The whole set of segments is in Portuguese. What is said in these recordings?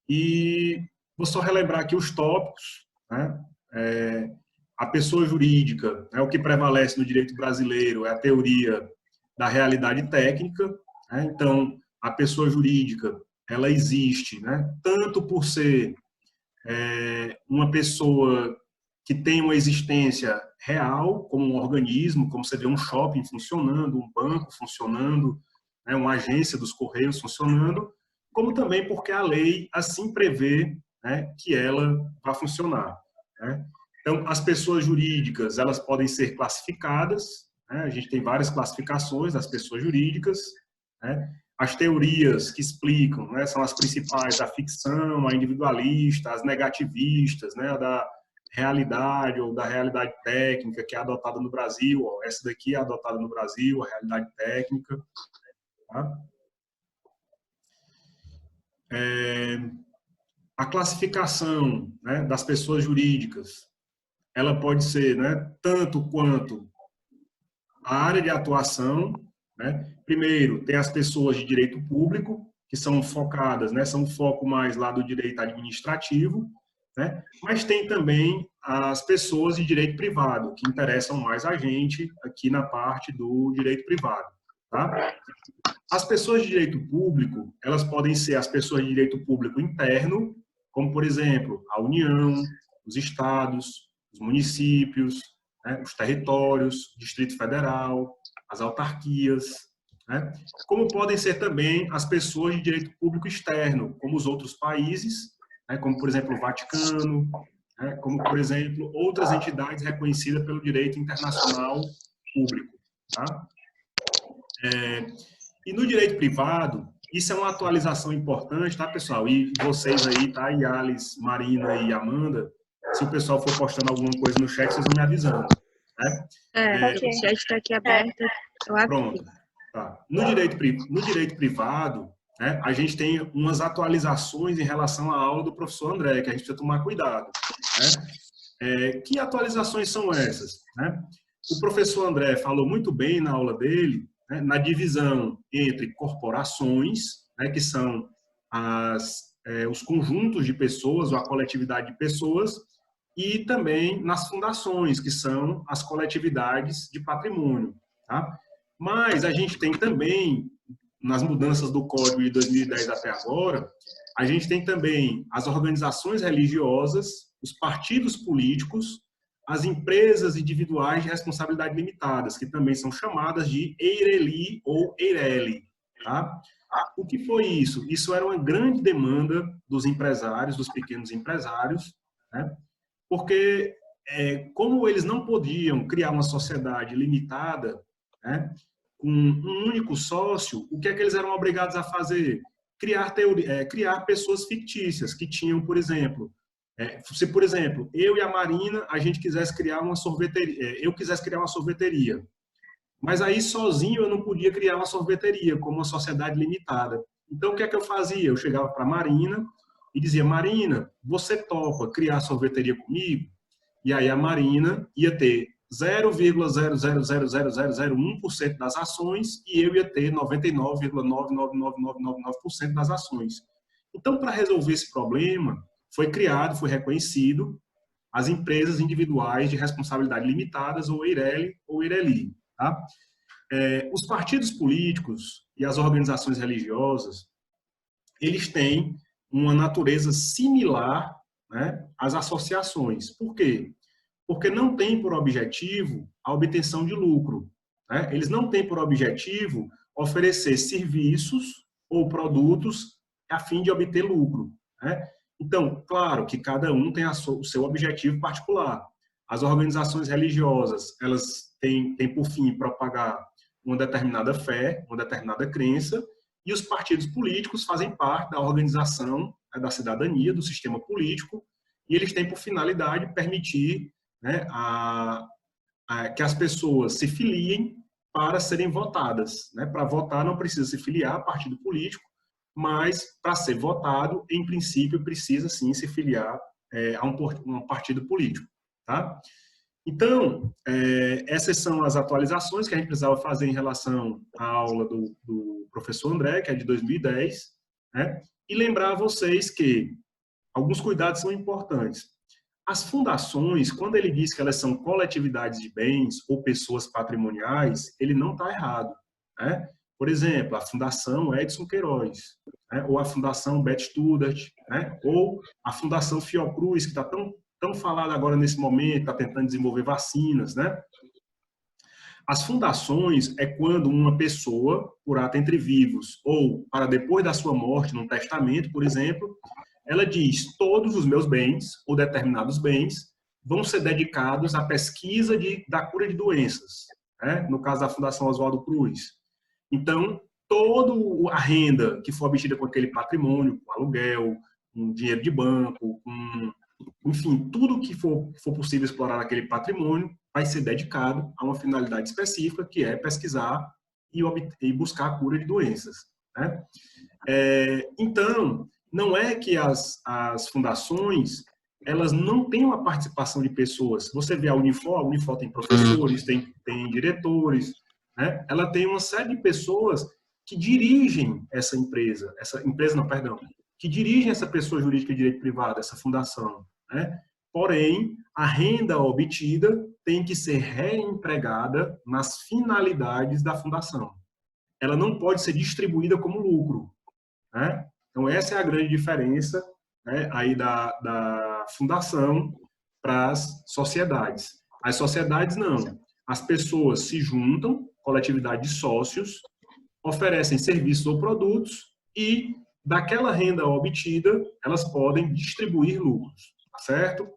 E vou só relembrar aqui os tópicos, né? A pessoa jurídica, o que prevalece no direito brasileiro é a teoria da realidade técnica, né? Então, a pessoa jurídica, ela existe, né? Tanto por ser uma pessoa que tem uma existência real, como um organismo, como você vê um shopping funcionando, um banco funcionando, né? Uma agência dos Correios funcionando, como também porque a lei assim prevê, né, que ela vai funcionar, né? Então, as pessoas jurídicas, elas podem ser classificadas, né? A gente tem várias classificações das pessoas jurídicas, né? As teorias que explicam, né, são as principais: a ficção, a individualista, as negativistas, né, a da realidade ou da realidade técnica, que é adotada no Brasil. Ó, essa daqui é adotada no Brasil, a realidade técnica. Tá? A classificação, né, das pessoas jurídicas, ela pode ser, né, tanto quanto a área de atuação, né? Primeiro, tem as pessoas de direito público, que são focadas, né, são um foco mais lá do direito administrativo, né? Mas tem também as pessoas de direito privado, que interessam mais a gente aqui na parte do direito privado, tá? As pessoas de direito público, elas podem ser as pessoas de direito público interno, como, por exemplo, a União, os estados, os municípios, né, os territórios, Distrito Federal, as autarquias, né? Como podem ser também as pessoas de direito público externo, como os outros países, né, como, por exemplo, o Vaticano, né, como, por exemplo, outras entidades reconhecidas pelo direito internacional público. Tá? E no direito privado, isso é uma atualização importante, tá, pessoal? E vocês aí, tá? E Alice, Marina e Amanda, se o pessoal for postando alguma coisa no chat, vocês vão me avisando, né? O chat está aqui aberto. Pronto. Tá. No direito privado, né, a gente tem umas atualizações em relação à aula do professor André, que a gente precisa tomar cuidado, né? Que atualizações são essas, né? O professor André falou muito bem na aula dele, né, na divisão entre corporações, né, que são os conjuntos de pessoas ou a coletividade de pessoas, e também nas fundações, que são as coletividades de patrimônio. Tá? Mas a gente tem também, nas mudanças do Código de 2010 até agora, a gente tem também as organizações religiosas, os partidos políticos, as empresas individuais de responsabilidade limitadas, que também são chamadas de EIRELI ou EIRELI. Tá? O que foi isso? Isso era uma grande demanda dos empresários, dos pequenos empresários, né? Porque, como eles não podiam criar uma sociedade limitada, né, com um único sócio, o que é que eles eram obrigados a fazer? Criar pessoas fictícias, que tinham, por exemplo, se, por exemplo, eu e a Marina, a gente quisesse criar uma sorveteria, eu quisesse criar uma sorveteria, mas aí sozinho eu não podia criar uma sorveteria, como uma sociedade limitada. Então, o que é que eu fazia? Eu chegava para a Marina e dizia: Marina, você topa criar sorveteria comigo? E aí a Marina ia ter 0,0000001% das ações e eu ia ter 99,999999% das ações. Então, para resolver esse problema, foi criado, foi reconhecido as empresas individuais de responsabilidade limitadas, ou EIRELI ou EIRELI. Tá? Os partidos políticos e as organizações religiosas, eles têm uma natureza similar, né, às associações. Por quê? Porque não tem por objetivo a obtenção de lucro, né? Eles não têm por objetivo oferecer serviços ou produtos a fim de obter lucro, né? Então, claro que cada um tem o seu objetivo particular. As organizações religiosas, elas têm por fim propagar uma determinada fé, uma determinada crença, e os partidos políticos fazem parte da organização, né, da cidadania, do sistema político, e eles têm por finalidade permitir, né, que as pessoas se filiem para serem votadas. Né? Para votar não precisa se filiar a partido político, mas para ser votado, em princípio, precisa sim se filiar a um partido político. Tá? Então, essas são as atualizações que a gente precisava fazer em relação à aula do professor André, que é de 2010, né? E lembrar a vocês que alguns cuidados são importantes. As fundações, quando ele diz que elas são coletividades de bens ou pessoas patrimoniais, ele não está errado, né? Por exemplo, a Fundação Edson Queiroz, né? Ou a Fundação Beth Studart, né? Ou a Fundação Fiocruz, que está tão falada agora nesse momento, está tentando desenvolver vacinas, né? As fundações é quando uma pessoa, por ato entre vivos ou para depois da sua morte, num testamento, por exemplo, ela diz: todos os meus bens, ou determinados bens, vão ser dedicados à pesquisa da cura de doenças, né? No caso da Fundação Oswaldo Cruz. Então, toda a renda que for obtida com aquele patrimônio, com aluguel, com dinheiro de banco, enfim, tudo que for possível explorar aquele patrimônio vai ser dedicado a uma finalidade específica, que é pesquisar e buscar a cura de doenças, né? Então, não é que as fundações elas não têm uma participação de pessoas. Você vê a Unifor tem professores, tem diretores, né? Ela tem uma série de pessoas que dirigem essa empresa, que dirigem essa pessoa jurídica de direito privado, essa fundação, né? Porém, a renda obtida tem que ser reempregada nas finalidades da fundação. Ela não pode ser distribuída como lucro, né? Então, essa é a grande diferença, né, aí da fundação para as sociedades. As sociedades, não. As pessoas se juntam, coletividade de sócios, oferecem serviços ou produtos e, daquela renda obtida, elas podem distribuir lucros, tá certo?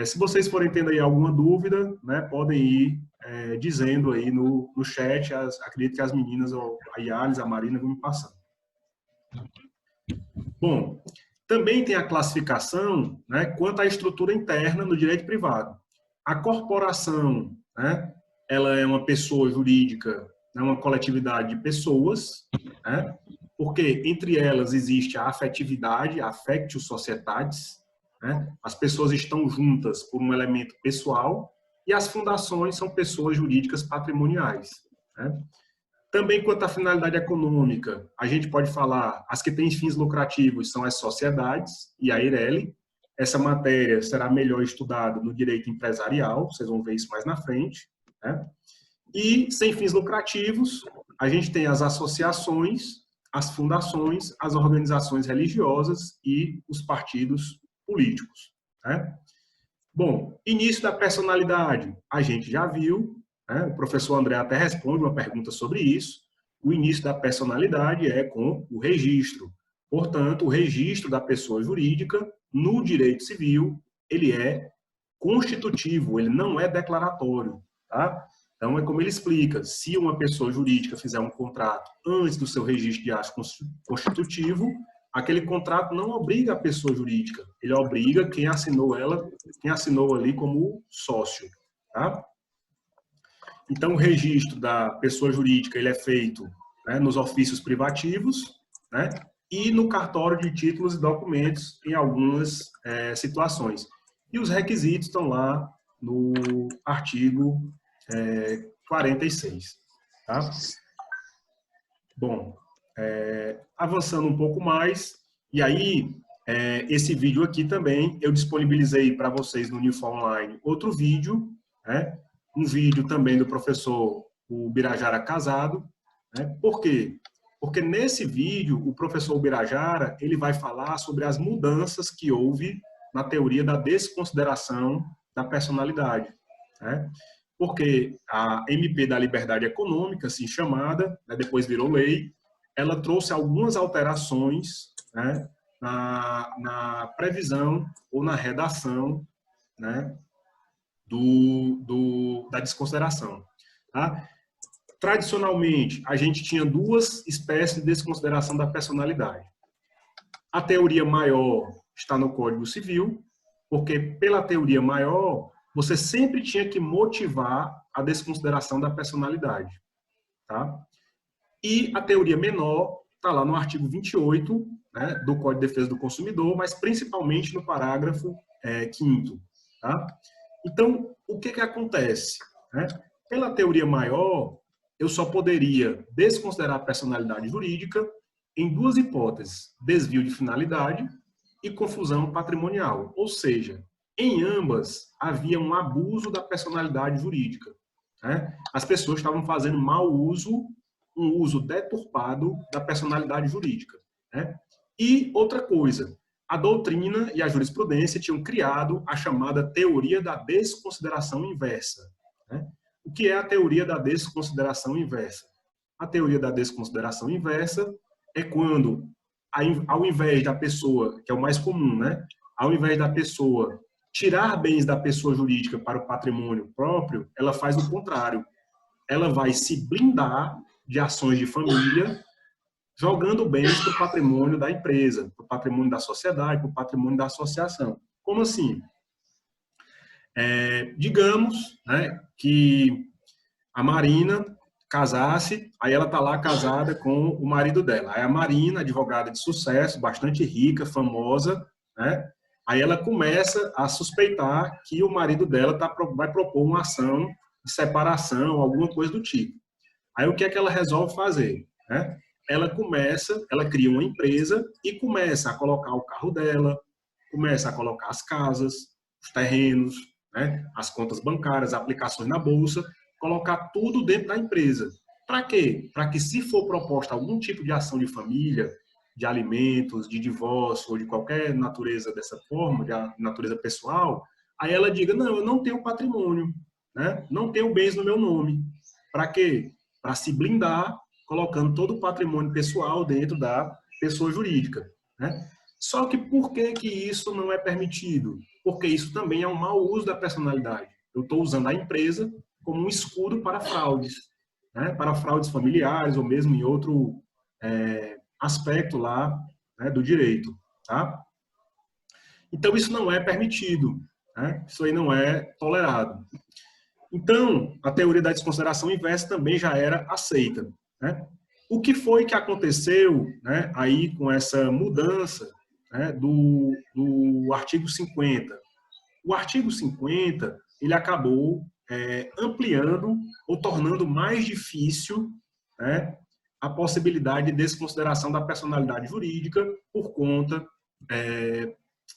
Se vocês forem tendo aí alguma dúvida, né, podem ir dizendo aí no chat. Acredito que as meninas, a Yales, a Marina, vão me passando. Bom, também tem a classificação, né, quanto à estrutura interna no direito privado. A corporação, né, ela é uma pessoa jurídica, né, uma coletividade de pessoas, né, porque entre elas existe a afetividade, a affectio societatis, né, as pessoas estão juntas por um elemento pessoal, e as fundações são pessoas jurídicas patrimoniais, né? Também, quanto à finalidade econômica, a gente pode falar, as que têm fins lucrativos são as sociedades e a Eireli. Essa matéria será melhor estudada no direito empresarial, vocês vão ver isso mais na frente, né? E, sem fins lucrativos, a gente tem as associações, as fundações, as organizações religiosas e os partidos políticos, né? Bom, início da personalidade, a gente já viu, né? O professor André até responde uma pergunta sobre isso. O início da personalidade é com o registro. Portanto, o registro da pessoa jurídica no direito civil, ele é constitutivo, ele não é declaratório, tá? Então, é como ele explica: se uma pessoa jurídica fizer um contrato antes do seu registro de ato constitutivo, aquele contrato não obriga a pessoa jurídica, ele obriga quem assinou ali como sócio, tá? Então, o registro da pessoa jurídica ele é feito, né, nos ofícios privativos, né, e no cartório de títulos e documentos em algumas situações. E os requisitos estão lá no artigo 46. Tá? Bom, avançando um pouco mais, e aí esse vídeo aqui também eu disponibilizei para vocês no Unifor Online outro vídeo, né? Um vídeo também do professor Birajara Casado, né? Por quê? Porque nesse vídeo o professor Birajara ele vai falar sobre as mudanças que houve na teoria da desconsideração da personalidade, né? Porque a MP da Liberdade Econômica, assim chamada, né, depois virou lei, ela trouxe algumas alterações, né, na previsão ou na redação, né, da desconsideração. Tá? Tradicionalmente, a gente tinha duas espécies de desconsideração da personalidade. A teoria maior está no Código Civil, porque pela teoria maior, você sempre tinha que motivar a desconsideração da personalidade. Tá? E a teoria menor está lá no artigo 28, né, do Código de Defesa do Consumidor, mas principalmente no parágrafo 5º. Tá? Então, o que acontece? Né? Pela teoria maior, eu só poderia desconsiderar a personalidade jurídica em duas hipóteses, desvio de finalidade e confusão patrimonial. Ou seja, em ambas havia um abuso da personalidade jurídica, né? As pessoas estavam fazendo mau uso, um uso deturpado da personalidade jurídica, né? E outra coisa, a doutrina e a jurisprudência tinham criado a chamada teoria da desconsideração inversa, né? O que é a teoria da desconsideração inversa? A teoria da desconsideração inversa é quando, ao invés da pessoa, que é o mais comum, né? Ao invés da pessoa tirar bens da pessoa jurídica para o patrimônio próprio, ela faz o contrário. Ela vai se blindar de ações de família, jogando bens para o patrimônio da empresa, para o patrimônio da sociedade, para o patrimônio da associação. Como assim? Digamos, né, que a Marina casasse, aí ela está lá casada com o marido dela. Aí a Marina, advogada de sucesso, bastante rica, famosa, né? Aí ela começa a suspeitar que o marido dela vai propor uma ação de separação, alguma coisa do tipo. Aí o que é que ela resolve fazer, né? Ela cria uma empresa e começa a colocar o carro dela, começa a colocar as casas, os terrenos, né? As contas bancárias, aplicações na bolsa, colocar tudo dentro da empresa. Para quê? Para que, se for proposta algum tipo de ação de família, de alimentos, de divórcio ou de qualquer natureza dessa forma, de natureza pessoal, aí ela diga, não, eu não tenho patrimônio, né? Não tenho bens no meu nome. Para quê? Para se blindar, colocando todo o patrimônio pessoal dentro da pessoa jurídica, né? Só que por que isso não é permitido? Porque isso também é um mau uso da personalidade. Eu estou usando a empresa como um escudo para fraudes, né? Para fraudes familiares ou mesmo em outro aspecto lá, né, do direito, tá? Então isso não é permitido, né? Isso aí não é tolerado. Então a teoria da desconsideração inversa também já era aceita, né? O que foi que aconteceu, né, aí com essa mudança, né, do artigo 50? O artigo 50 ele acabou ampliando ou tornando mais difícil, né, a possibilidade de desconsideração da personalidade jurídica por conta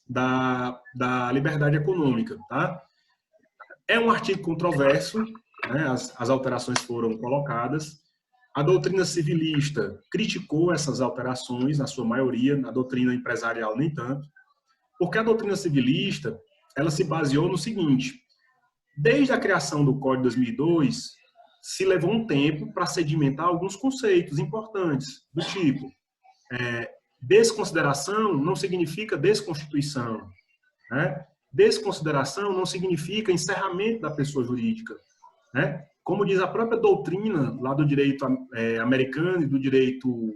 da liberdade econômica. Tá? É um artigo controverso, né, as alterações foram colocadas. A doutrina civilista criticou essas alterações, na sua maioria, a doutrina empresarial nem tanto, porque a doutrina civilista ela se baseou no seguinte: desde a criação do Código de 2002, se levou um tempo para sedimentar alguns conceitos importantes, do tipo, desconsideração não significa desconstituição, né? Desconsideração não significa encerramento da pessoa jurídica, né? Como diz a própria doutrina lá do direito americano e do direito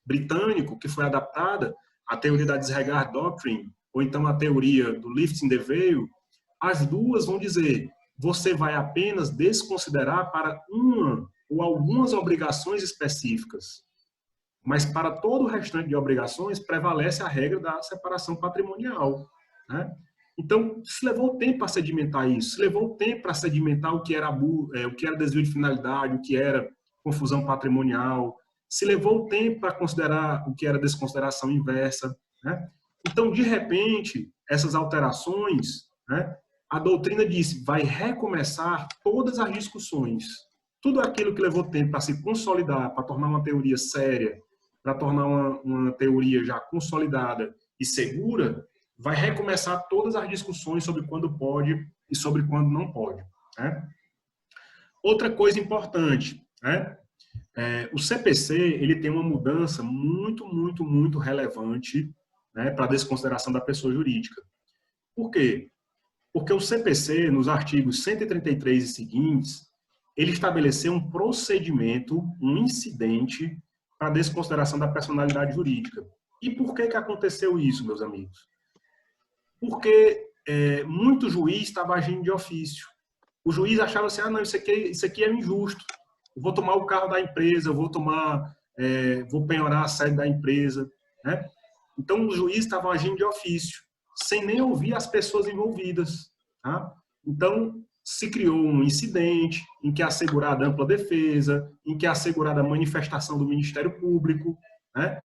britânico, que foi adaptada, a teoria da Disregard Doctrine, ou então a teoria do Lifting the Veil, as duas vão dizer, você vai apenas desconsiderar para uma ou algumas obrigações específicas, mas para todo o restante de obrigações prevalece a regra da separação patrimonial, né? Então, se levou tempo para sedimentar isso, se levou tempo para sedimentar o que era desvio de finalidade, o que era confusão patrimonial, se levou tempo para considerar o que era desconsideração inversa, né? Então, de repente, essas alterações, né, a doutrina disse, vai recomeçar todas as discussões. Tudo aquilo que levou tempo para se consolidar, para tornar uma teoria séria, para tornar uma teoria já consolidada e segura, vai recomeçar todas as discussões sobre quando pode e sobre quando não pode, né? Outra coisa importante, né? O CPC ele tem uma mudança muito, muito, muito relevante, né, para a desconsideração da pessoa jurídica. Por quê? Porque o CPC, nos artigos 133 e seguintes, ele estabeleceu um procedimento, um incidente para a desconsideração da personalidade jurídica. E por que aconteceu isso, meus amigos? Porque muito juiz estava agindo de ofício. O juiz achava assim, não, isso aqui é injusto. Eu vou tomar o carro da empresa, eu vou penhorar a sede da empresa, né? Então, os juízes estavam agindo de ofício, sem nem ouvir as pessoas envolvidas, tá? Então, se criou um incidente em que é assegurada ampla defesa, em que é assegurada a manifestação do Ministério Público, né?